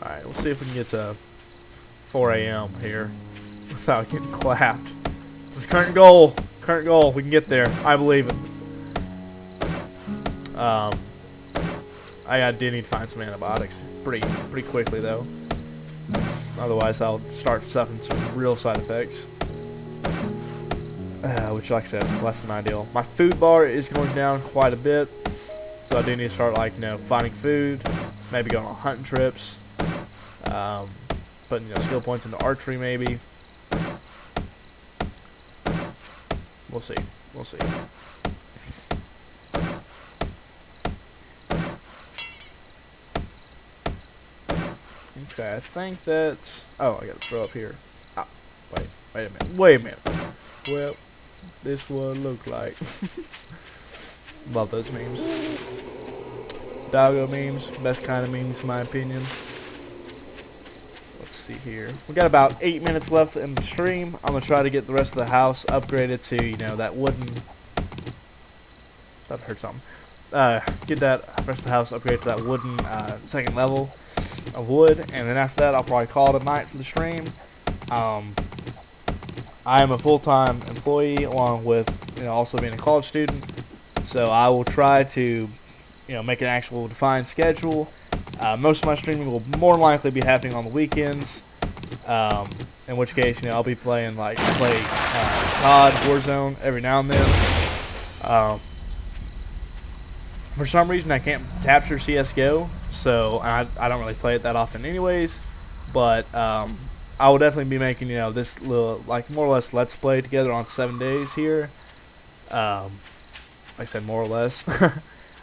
[SPEAKER 1] Alright, we'll see if we can get to 4 a.m. here without getting clapped. This is current goal. Current goal. We can get there. I believe it. I do need to find some antibiotics pretty quickly though. Otherwise, I'll start suffering some real side effects. Which, like I said, less than ideal. My food bar is going down quite a bit, so I do need to start finding food, maybe going on hunting trips. Putting skill points into archery maybe. We'll see. We'll see. Okay, I think that's... Oh, I gotta throw up here. Ah, wait a minute. Wait a minute. Well, this would look like. Love those memes. Doggo memes, best kind of memes in my opinion. Let's see here. We got about 8 minutes left in the stream. I'm gonna try to get the rest of the house upgraded to, that wooden. That hurt something. Get that rest of the house upgraded to that wooden second level of wood, and then after that, I'll probably call it a night for the stream. I am a full-time employee along with, also being a college student, so I will try to, make an actual defined schedule. Most of my streaming will more than likely be happening on the weekends, in which case, I'll be playing, COD, Warzone every now and then. For some reason, I can't capture CSGO, so I don't really play it that often anyways, but I will definitely be making, this little, more or less let's play together on 7 days here. Like I said, more or less.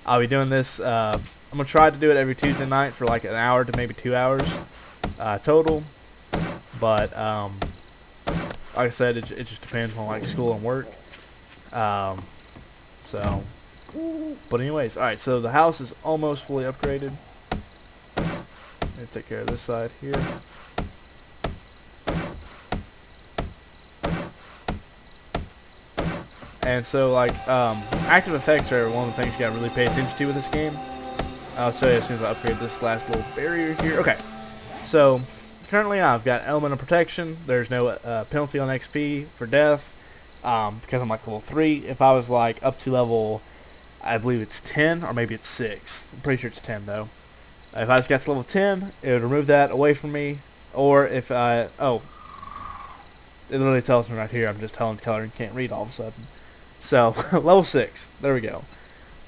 [SPEAKER 1] I'll be doing this, I'm going to try to do it every Tuesday night for an hour to maybe 2 hours total. But, like I said, it just depends on, school and work. So, but anyways, alright, so the house is almost fully upgraded. Let me take care of this side here. And so, active effects are one of the things you gotta really pay attention to with this game. I'll show you as soon as I upgrade this last little barrier here. Okay, so currently I've got Element of Protection. There's no penalty on XP for death because I'm level 3. If I was up to level, I believe it's 10 or maybe it's 6. I'm pretty sure it's 10 though. If I just got to level 10, it would remove that away from me. Or if I, it literally tells me right here. I'm just telling Keller and can't read all of a sudden. So, level 6. There we go.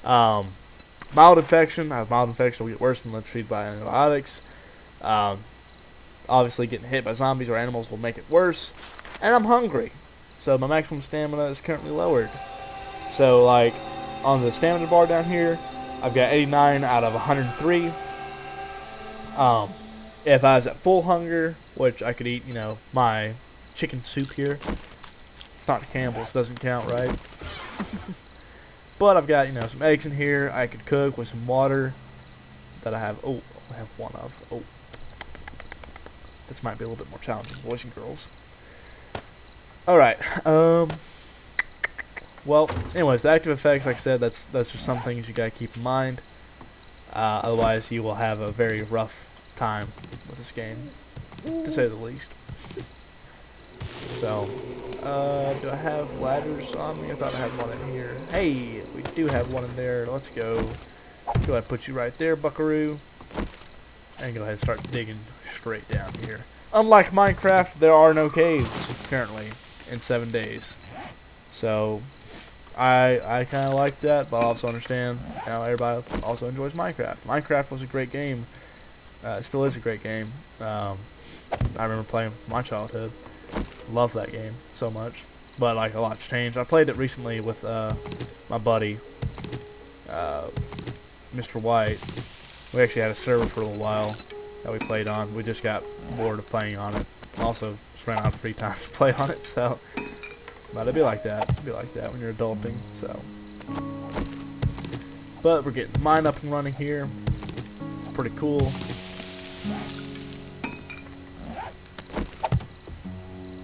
[SPEAKER 1] Mild infection. I have mild infection. Will get worse when treated by antibiotics. Obviously, getting hit by zombies or animals will make it worse. And I'm hungry. So, my maximum stamina is currently lowered. So, on the stamina bar down here, I've got 89 out of 103. If I was at full hunger, which I could eat, my chicken soup here. It's not Campbell's, doesn't count, right? But I've got, some eggs in here I could cook with some water that I have. Oh, I have one of. Oh. This might be a little bit more challenging, boys and girls. Alright, Well, anyways, the active effects, like I said, that's just some things you gotta keep in mind. Otherwise, you will have a very rough time with this game, to say the least. So, do I have ladders on me? I thought I had one in here. Hey, we do have one in there. Let's go. Go ahead and put you right there, buckaroo. And go ahead and start digging straight down here. Unlike Minecraft, there are no caves currently in 7 days. So, I kind of like that, but I also understand how everybody also enjoys Minecraft. Minecraft was a great game. It still is a great game. I remember playing my childhood. Loved that game so much. But like a lot's changed. I played it recently with my buddy, Mr. White. We actually had a server for a little while that we played on. We just got bored of playing on it. Also just ran out of free time to play on it, so. But it'd be like that. It'd be like that when you're adulting, so. But we're getting mine up and running here. It's pretty cool.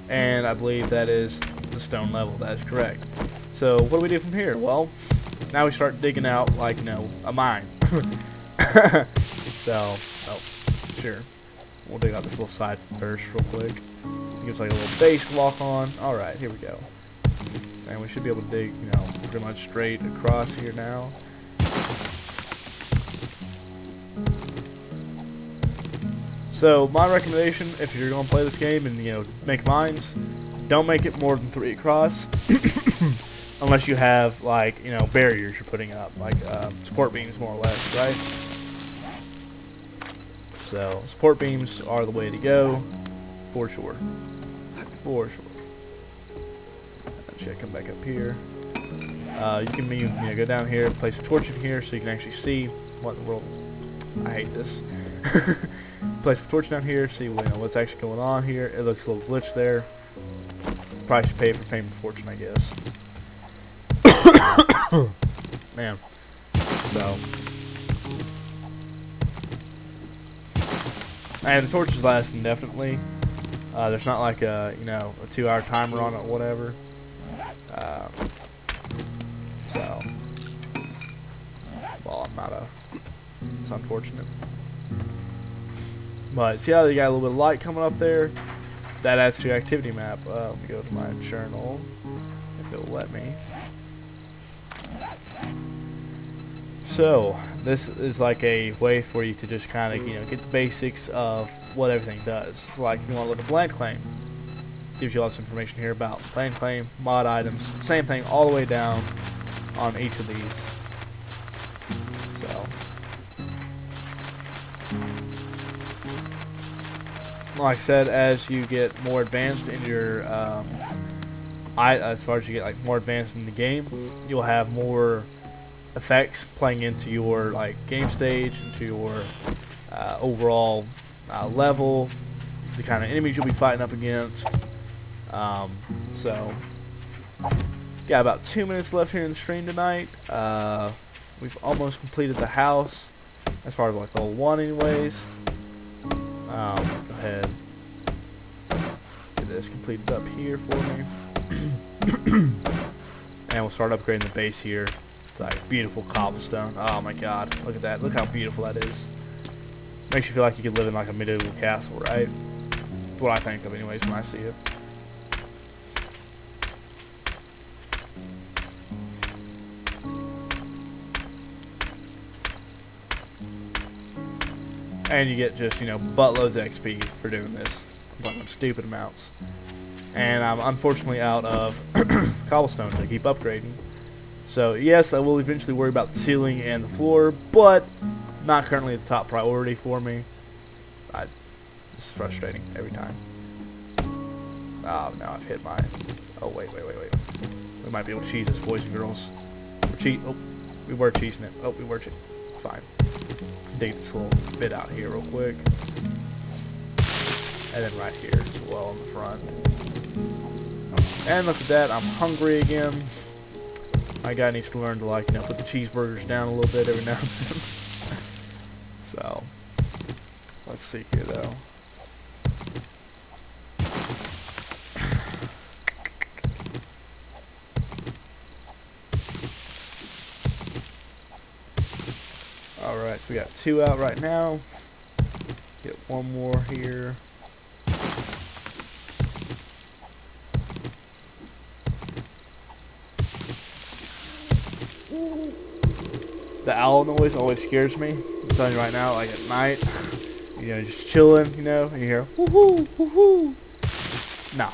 [SPEAKER 1] And I believe that is the stone level. That is correct. So what do we do from here? Well, now we start digging out, like, you know, a mine. So, oh, sure. We'll dig out this little side first real quick. Gives like a little base to walk on. Alright, here we go. And we should be able to dig, you know, pretty much straight across here now. So, my recommendation, if you're going to play this game and, you know, make mines, don't make it more than 3 across. Unless you have, like, you know, barriers you're putting up, like support beams more or less, right? So, support beams are the way to go, for sure. For sure. Should I come back up here? You can you know, go down here, place a torch in here so you can actually see what in the world. I hate this. Place a torch down here, see what's actually going on here. It looks a little glitched there. Probably should pay for fame and fortune, I guess. Man. So. And the torches last indefinitely. There's not like a, you know, a 2-hour timer on it or whatever. So. Well, I'm not a. It's unfortunate. But see how you got a little bit of light coming up there? That adds to your activity map. Let me go to my journal, if it'll let me. So, this is like a way for you to just kind of, you know, get the basics of what everything does. So like, if you want to look at land claim, gives you lots of information here about land claim, mod items, same thing all the way down on each of these. So, like I said, as you get more advanced in your, as far as you get like more advanced in the game, you'll have more effects playing into your like game stage, into your overall level, the kind of enemies you'll be fighting up against. So, got about 2 minutes left here in the stream tonight. We've almost completed the house, as far as like level 1 anyways. Go ahead, get this completed up here for me. And we'll start upgrading the base here. It's like beautiful cobblestone. Oh my god, look at that. Look how beautiful that is. Makes you feel like you could live in like a medieval castle, right? That's what I think of anyways when I see it. And you get just, you know, buttloads of XP for doing this. Like stupid amounts. And I'm unfortunately out of cobblestone to keep upgrading. So yes, I will eventually worry about the ceiling and the floor, but not currently the top priority for me. This is frustrating every time. Oh, now I've hit my... Oh, wait. We might be able to cheese this, boys and girls. Oh, we were cheesing it. Oh, we were cheesing it. Fine. Dig this little bit out here real quick. And then right here as well in the front. And look at that, I'm hungry again. My guy needs to learn to, like, you know, put the cheeseburgers down a little bit every now and then. So, let's see here though. so we got 2 out right now. Get 1 more here. The owl noise always scares me. I'm telling you right now, like at night, you know, just chilling, you know, and you hear woohoo, woohoo. Nah.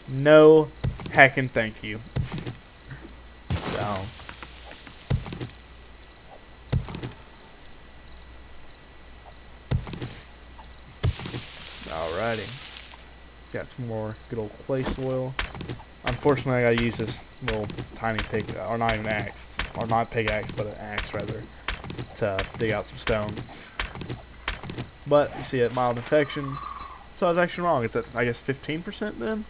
[SPEAKER 1] No heckin' thank you. So. Alrighty. Got some more good old clay soil. Unfortunately, I gotta use this little tiny pig, or not even axe, or not pickaxe, but an axe rather, to dig out some stone. But you see it, mild infection. So I was actually wrong. It's at, I guess, 15% then.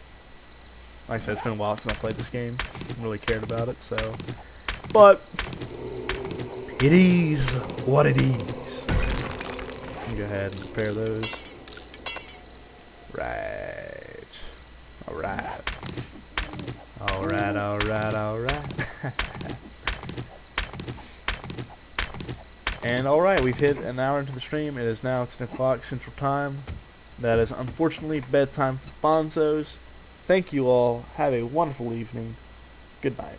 [SPEAKER 1] Like I said, it's been a while since I played this game. I really cared about it, so. But it is what it is. Let me go ahead and prepare those. Right. Alright. Alright, alright, alright. And alright, we've hit an hour into the stream. It is now 10 o'clock Central Time. That is unfortunately bedtime for Bonzos. Thank you all. Have a wonderful evening. Good night.